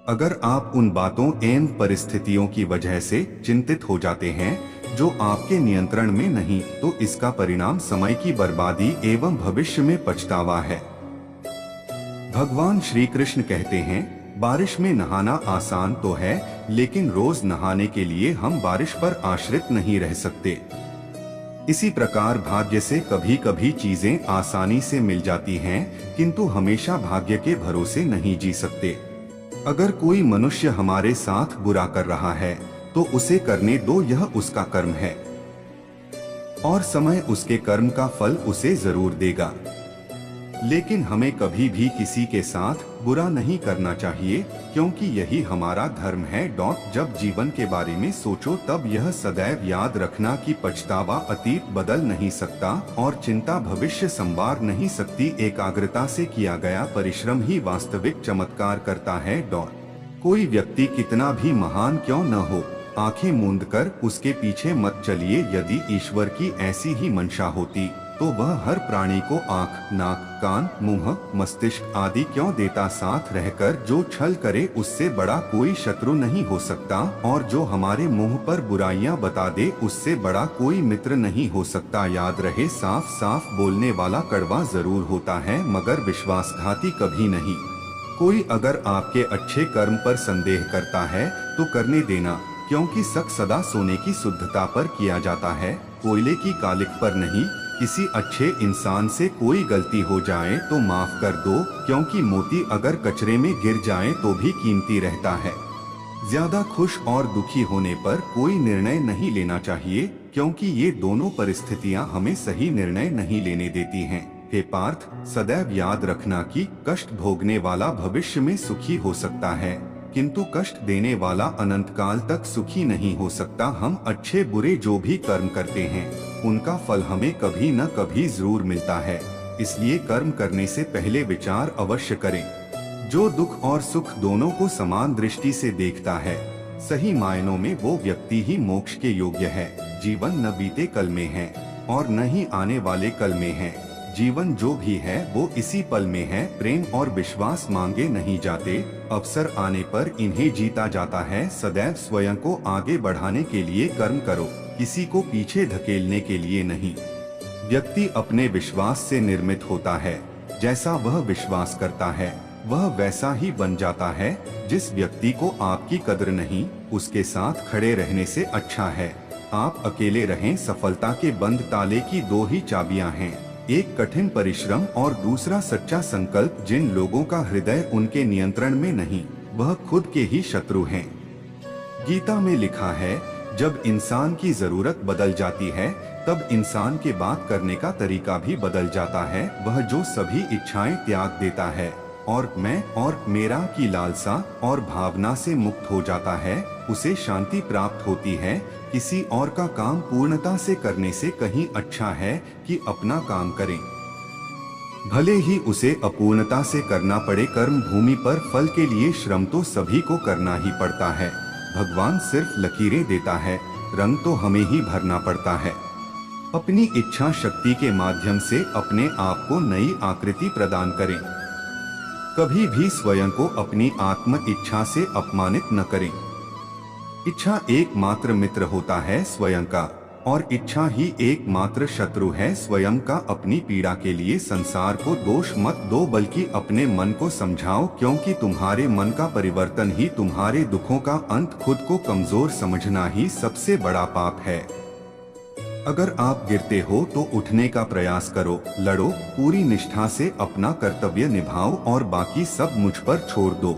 अगर आप उन बातों एवं परिस्थितियों की वजह से चिंतित हो जाते हैं जो आपके नियंत्रण में नहीं, तो इसका परिणाम समय की बर्बादी एवं भविष्य में पछतावा है। भगवान श्री कृष्ण कहते हैं, बारिश में नहाना आसान तो है, लेकिन रोज नहाने के लिए हम बारिश पर आश्रित नहीं रह सकते। इसी प्रकार भाग्य से कभी कभी चीजें आसानी से मिल जाती हैं, किंतु हमेशा भाग्य के भरोसे नहीं जी सकते। अगर कोई मनुष्य हमारे साथ बुरा कर रहा है तो उसे करने दो, यह उसका कर्म है और समय उसके कर्म का फल उसे जरूर देगा। लेकिन हमें कभी भी किसी के साथ बुरा नहीं करना चाहिए, क्योंकि यही हमारा धर्म है। जब जीवन के बारे में सोचो तब यह सदैव याद रखना कि पछतावा अतीत बदल नहीं सकता और चिंता भविष्य संवार नहीं सकती। एकाग्रता से किया गया परिश्रम ही वास्तविक चमत्कार करता है। कोई व्यक्ति कितना भी महान क्यों न हो, आंखें मूंद कर उसके पीछे मत चलिए। यदि ईश्वर की ऐसी ही मंशा होती तो वह हर प्राणी को आँख, नाक, कान, मुंह, मस्तिष्क आदि क्यों देता। साथ रहकर जो छल करे उससे बड़ा कोई शत्रु नहीं हो सकता, और जो हमारे मुंह पर बुराइयां बता दे उससे बड़ा कोई मित्र नहीं हो सकता। याद रहे, साफ साफ बोलने वाला कड़वा जरूर होता है मगर विश्वासघाती कभी नहीं। कोई अगर आपके अच्छे कर्म पर संदेह करता है तो करने देना, क्योंकि शक सदा सोने की शुद्धता पर किया जाता है, कोयले की कालिख पर नहीं। किसी अच्छे इंसान से कोई गलती हो जाए तो माफ कर दो, क्योंकि मोती अगर कचरे में गिर जाए तो भी कीमती रहता है। ज्यादा खुश और दुखी होने पर कोई निर्णय नहीं लेना चाहिए, क्योंकि ये दोनों परिस्थितियां हमें सही निर्णय नहीं लेने देती हैं। हे पार्थ, सदैव याद रखना कि कष्ट भोगने वाला भविष्य में सुखी हो सकता है, किंतु कष्ट देने वाला अनंत काल तक सुखी नहीं हो सकता। हम अच्छे बुरे जो भी कर्म करते हैं उनका फल हमें कभी न कभी जरूर मिलता है, इसलिए कर्म करने से पहले विचार अवश्य करें। जो दुख और सुख दोनों को समान दृष्टि से देखता है, सही मायनों में वो व्यक्ति ही मोक्ष के योग्य है। जीवन न बीते कल में है और न ही आने वाले कल में है। जीवन जो भी है वो इसी पल में है। प्रेम और विश्वास मांगे नहीं जाते, अवसर आने पर इन्हें जीता जाता है। सदैव स्वयं को आगे बढ़ाने के लिए कर्म करो, किसी को पीछे धकेलने के लिए नहीं। व्यक्ति अपने विश्वास से निर्मित होता है, जैसा वह विश्वास करता है वह वैसा ही बन जाता है। जिस व्यक्ति को आपकी कद्र नहीं, उसके साथ खड़े रहने से अच्छा है आप अकेले रहें। सफलता के बंद ताले की दो ही चाबियां हैं, एक कठिन परिश्रम और दूसरा सच्चा संकल्प। जिन लोगों का हृदय उनके नियंत्रण में नहीं, वह खुद के ही शत्रु हैं। गीता में लिखा है, जब इंसान की जरूरत बदल जाती है तब इंसान के बात करने का तरीका भी बदल जाता है। वह जो सभी इच्छाएं त्याग देता है और मैं और मेरा की लालसा और भावना से मुक्त हो जाता है, उसे शांति प्राप्त होती है। किसी और का काम पूर्णता से करने से कहीं अच्छा है कि अपना काम करें, भले ही उसे अपूर्णता से करना पड़े। कर्म भूमि पर फल के लिए श्रम तो सभी को करना ही पड़ता है। भगवान सिर्फ लकीरें देता है, रंग तो हमें ही भरना पड़ता है। अपनी इच्छा शक्ति के माध्यम से अपने आप को नई आकृति प्रदान करें। कभी भी स्वयं को अपनी आत्म इच्छा से अपमानित न करें। इच्छा एकमात्र मित्र होता है स्वयं का, और इच्छा ही एकमात्र शत्रु है स्वयं का। अपनी पीड़ा के लिए संसार को दोष मत दो, बल्कि अपने मन को समझाओ, क्योंकि तुम्हारे मन का परिवर्तन ही तुम्हारे दुखों का अंत। खुद को कमजोर समझना ही सबसे बड़ा पाप है। अगर आप गिरते हो तो उठने का प्रयास करो, लड़ो, पूरी निष्ठा से अपना कर्तव्य निभाओ और बाकी सब मुझ पर छोड़ दो।